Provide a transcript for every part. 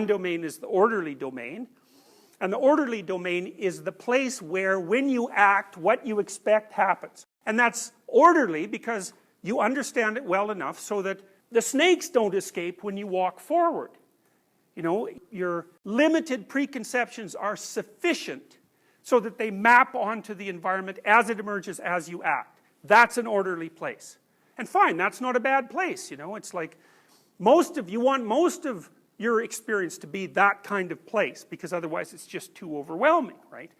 domain is the orderly domain. And the orderly domain is the place where, when you act, what you expect happens. And that's orderly because you understand it well enough so that the snakes don't escape when you walk forward. You know, your limited preconceptions are sufficient so that they map onto the environment as it emerges as you act. That's an orderly place. And fine, that's not a bad place, you know. It's like you want most of your experience to be that kind of place, because otherwise it's just too overwhelming, right?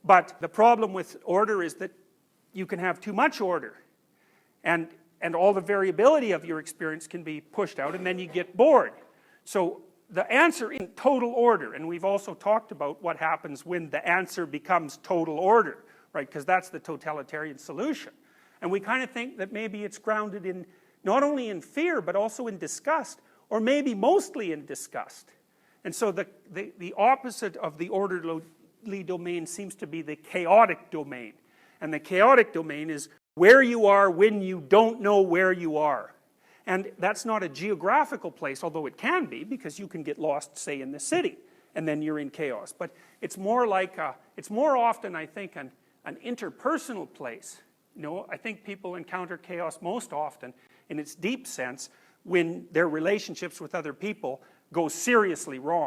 But the problem with order is that you can have too much order, and all the variability of your experience can be pushed out, and then you get bored. So the answer in total order, and we've also talked about what happens when the answer becomes total order, right? Because that's the totalitarian solution. And we kind of think that maybe it's grounded in not only in fear, but also in disgust, or maybe mostly in disgust. And so the opposite of the orderly domain seems to be the chaotic domain. And the chaotic domain is where you are when you don't know where you are. And that's not a geographical place, although it can be, because you can get lost, say, in the city, and then you're in chaos. But it's more like, it's more often, I think, an interpersonal place. You know, I think people encounter chaos most often, in its deep sense, when their relationships with other people go seriously wrong.